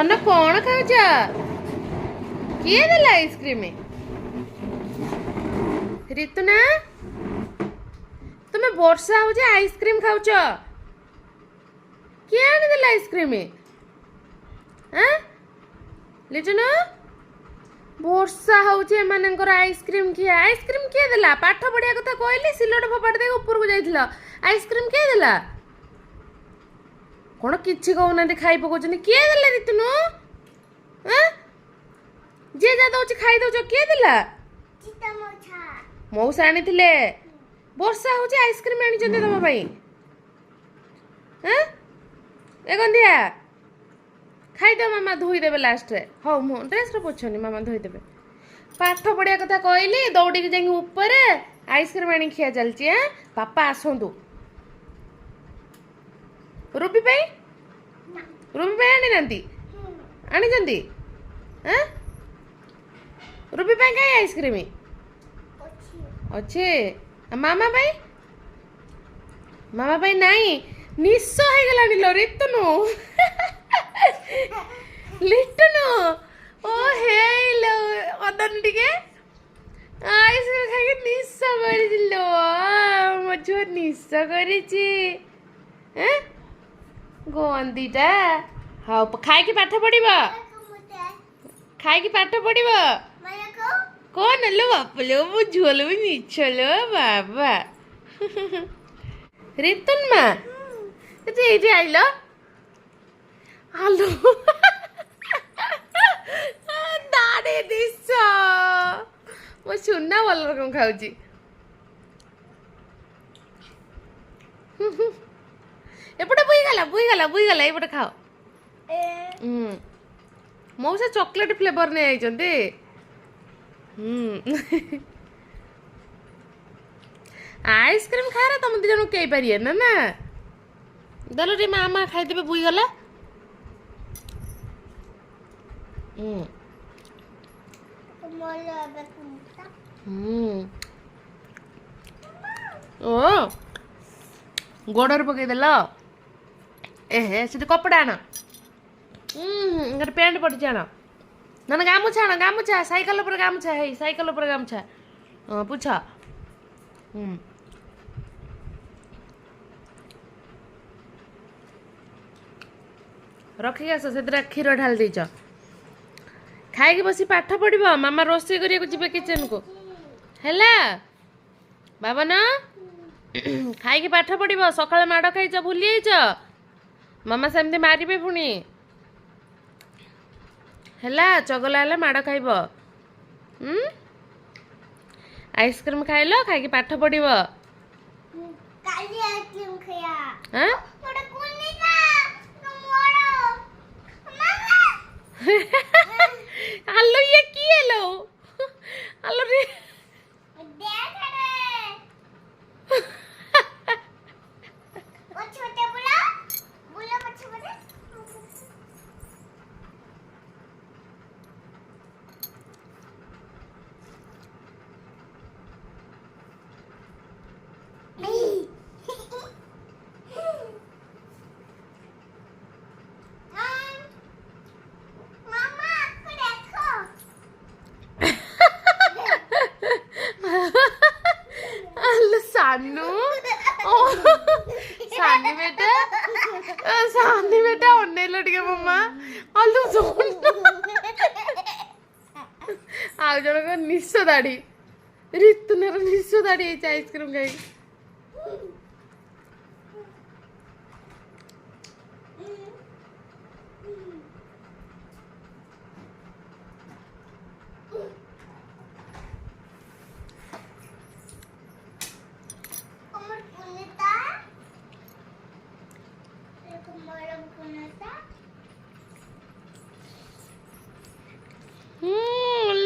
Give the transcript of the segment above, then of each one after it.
ଧନ କଣ ଖାଉଛ? କିଏ ଦେଲା ଆଇସ୍କ୍ରିମ? ରିତୁନା ତୁମେ ବର୍ଷା ହଉଛି ଆଇସ୍କ୍ରିମ ଖାଉଛ? କିଏ ଆଣିଦେଲା ଆଇସ୍କ୍ରିମ? ଲିଟୁନୁ ବର୍ଷା ହଉଛି ଏମାନଙ୍କର ଆଇସ୍କ୍ରିମ କିଏ ଦେଲା? ପାଠ ପଢିବା କଥା କହିଲି ସିଲଟ ଫୋପାଡ଼ି ଦେଇକି ଉପରକୁ ଯାଇଥିଲ। ଆଇସ୍କ୍ରିମ କିଏ ଦେଲା? କଣ କିଛି କହୁନାହାନ୍ତି, ଖାଇ ପକଉଛନ୍ତି। କିଏ ଦେଲା ରିତୁନୁ? ଯିଏ ଯା ଦଉଛି ଖାଇ ଦଉଛ। କିଏ ଦେଲା? ମଉସା ଆଣିଥିଲେ। ବର୍ଷା ହଉଛି ଆଇସ୍କ୍ରିମ ଆଣିଛନ୍ତି ତମ ପାଇଁ। ଏ ଗନ୍ଧିଆ ଖାଇଦବ, ମାମା ଧୋଇଦେବେ ଲାଷ୍ଟରେ। ହଉ ମୁଁ ଡ୍ରେସ୍ରେ ପୋଛନି, ମାମା ଧୋଇଦେବେ। ପାଠ ପଢିବା କଥା କହିଲି ଦୌଡ଼ିକି ଯାଇକି ଉପରେ ଆଇସ୍କ୍ରିମ ଆଣି ଖିଆ ଚାଲିଛି। ବାପା ଆସନ୍ତୁ। ରୁବି ପାଇଁ ଆଣିନାହାନ୍ତି? ଆଣିଛନ୍ତି? ରୁବି ପାଇଁ କାହିଁ ଆଇସ୍କ୍ରିମ ଅଛି? ମାମା ପାଇଁ ନାହିଁ। ନିଶ ହେଇଗଲାଣି ଲୋ ରିତୁନୁ। ଲିଟୁନୁ ଓ ହେଇଲୋ ଅଦନ ଟିକେ ଆଇସ୍କ୍ରିମ ଖାଇକି ନିଶ କରିଛି ଲୋ। ମୋ ଝିଅ ନିଶ କରିଛି। ଗନ୍ଧିଟା। ହଉ ଖାଇକି ପାଠ ପଢିବ। କଣ ଲୋ ବାପା ଲୋ, ମୋ ଝୁଅ ଲୋ, ମିଛ ଲୋ ବାବା। ରିତୁନ ମା ଏଇଠି ଆଇଲ। ହାଲୋ ଦାଡି ଦିଶ ମୋ ସୁନା ଭଲ ରକମ ଖାଉଛି। ଏପଟେ ବୁଇଗଲା ଏପଟେ ଖାଅ। ମଉସା ଚକୋଲେଟ ଫ୍ଲେଭର ନେଇ ଆଇଛନ୍ତି। ଆଇସ୍କ୍ରିମ ଖାଇଲେ ତମ ଦି ଜଣକୁ କେହି ପାରିବେ ନା। ଦେଲ ଟିକେ ମାମା ଖାଇଦେବେ। ବୁଇଗଲା। ଓ ଗୋଡରେ ପକେଇଦେଲ। ସେଠି କପଡା ଆଣ। ଗୋଟେ ପ୍ୟାଣ୍ଟ ପଡ଼ିଛି ଆଣ। ନା ଗାମୁଛା ଆଣ। ଗାମୁଛା ସାଇକେଲ ଉପରେ ଗାମୁଛା। ସାଇକେଲ ଉପରେ ଗାମୁଛା। ପୁଛ। ରଖିକି ଆସ। ସେଥିରେ କ୍ଷୀର ଢାଳି ଦେଇଛ। ଖାଇକି ବସି ପାଠ ପଢିବ। ମାମା ରୋଷେଇ କରିବାକୁ ଯିବେ କିଚେନକୁ। ହେଲା ବାବନ? ଖାଇକି ପାଠ ପଢିବ। ସକାଳେ ମାଡ଼ ଖାଇଛ, ଭୁଲି ଯାଇଛ? ମାମା ସେମିତି ମାରିବେ ପୁଣି। ହେଲା ଚଗଲା ହେଲେ ମାଡ଼ ଖାଇବ। ଆଇସ୍କ୍ରିମ ଖାଇଲ, ଖାଇକି ପାଠ ପଢିବ। ଆଲୋ ଇଏ କିଏ ଲୋ? ଆଲୋ ରେ सानू सानी बेटा अनेल टे मम्मा आलू आउ जनक निश दाढ़ी ऋतुनर निश दाढ़ी आइसक्रीम खाई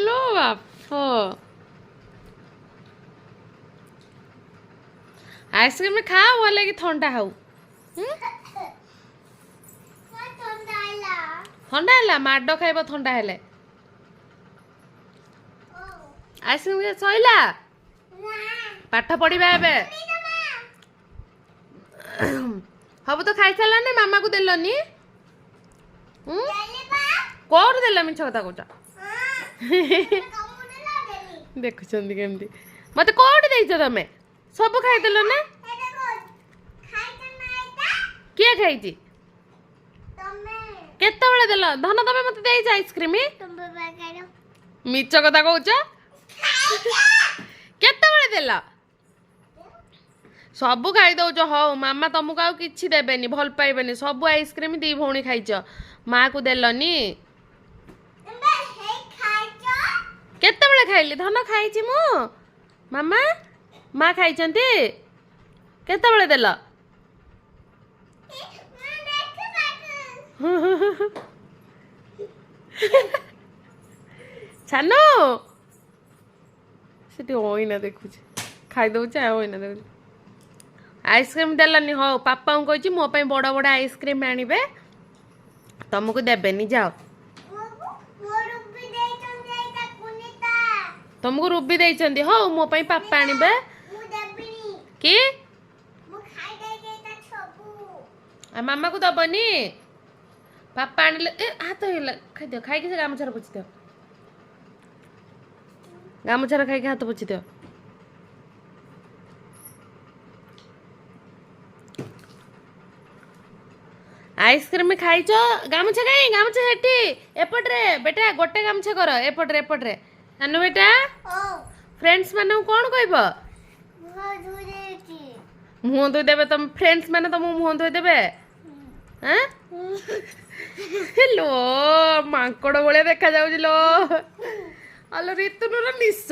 लो बाप आइसक्रीम खाओ भले कि ठंडा हाउ ठंडा है माड खाइब ठंडा हेले आइसक्रीम सैला पाठ पढ़ा हम तो खाई सारे मामा को देलनी कोड देला मिछ कथा कहूछ देखुछंदी केमती मते कोड देइछ तमे सब खाइ देलो ना किए खाइची केते बेले देला धन तमे मते देइछ आइसक्रीम मिछ कथा कहूछ केते बेले देला सब खाई दौच हौ मामा तुमको आउ किछि देबेनी भल पाइबेनी सब आइसक्रीम दी भौणी खाइछ माँ को देलनी केते बेले खाइली धन खाइछि मु मामा माँ खाइछंती केते बेले देला छानो सेठी होइना देखुछि खाई दउछ होइना देखुछि आइसक्रीम देलानी हो पापा को कही मो पे बड़ बड़ आइसक्रीम आनिबे तुमको देबेनी जाओ तुमको रुबी देइचंदी हो मो पे पापा आनिबे की आ मामा को दबनी पापा आनिले ए हाथ हिला खाइ दियो खाइ के गामछार पोछि दियो गामछार खाइ के हाथ पोछि दियो आइसक्रीम खाइछ गामछा खाई गामछा हेटी एपटरे बेटा गोटे गामछा कर एपटरे एपटरे नानु बेटा फ्रेंड्स माने कोन कहबो मुंह धोई देबे तुम फ्रेंड्स माने तुम मुंह धोई देबे हैं हेलो मांकड़ बोले देखा जाउछ लो अलो ऋतुनुर निस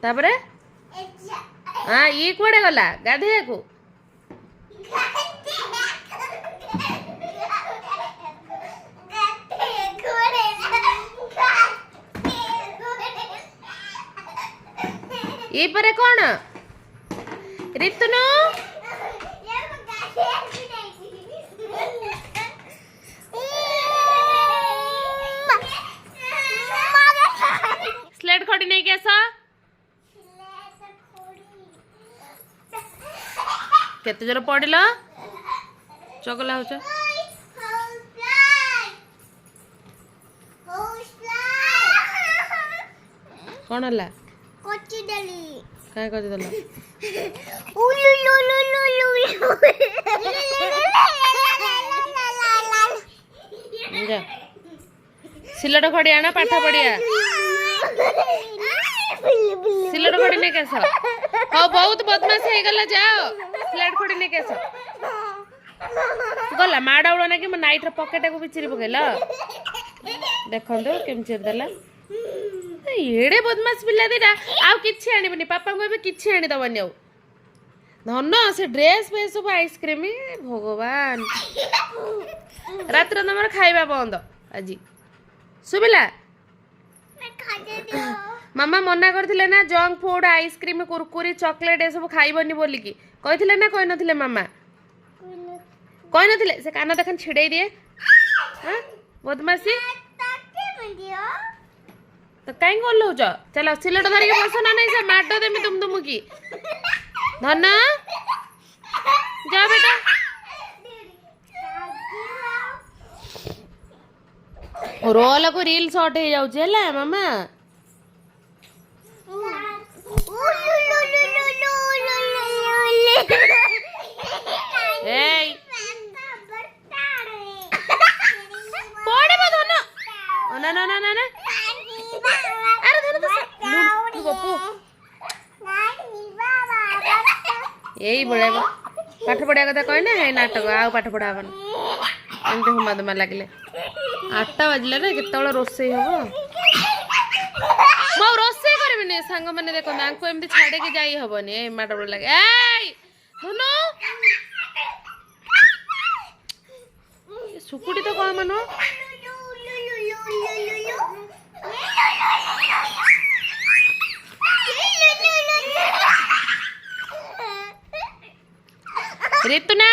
तापरे हाँ ये कुआडे गला गाधे को ये परे कौन ऋतुनु स्लेट खड़ी नहीं कैसा केते जरा पड़िला चगला होछ कोन हला कोची दली काय कोची दला उलु लु लु लु लु जा सिलट खड़ी आना पाठा पड़िया सिलट खड़ी नहीं कैसा हो बहुत बदमाश हे गला जाओ स्लेट खड़ी नहीं कैसा गला माडाउला ना कि म नाइट रे पॉकेट को बिचिरी पकेला देखंदो केम चेर देला एड़े बदमाश पिला देटा आ किछि आनिबनी पापा को एबे किछि आनि दबनी आउ धन से ड्रेस पे सब आइसक्रीम भगवान रात रे तमर खाइबा बंद आजी सुबिला मामा मना करथिले ना जंक फूड आइसक्रीम कुरकुरी चॉकलेट ए सब खाइबनी बोली की कहिथिले ना कहि नथिले मामा कहि नथिले से काना देखन छिड़ै दिए हां बदमाशी तो काई गोल हो जा चलो सिलट धरि के बसो ना नहीं से माडो देमी तुम की धन जा बेटा रोल को रील शॉट हे जाउ छेला मामा ए पड़े बा धन ना ना ना ना ना अरे धन तो गपु यही बड़े पाठ पढ़िया कथा कहे ना है नाटक आ पाठ पढ़ा एमती हुमा दुमा लगे 8टा बाजिले ना केतବେଳେ रोसई हम मो रोसई करबिनी सांग माने देखो नांको एमती छाड़े के जाई हबनी ए माडबड़ लागे ए धनु सुकुटी तो कह मानो ऋतुना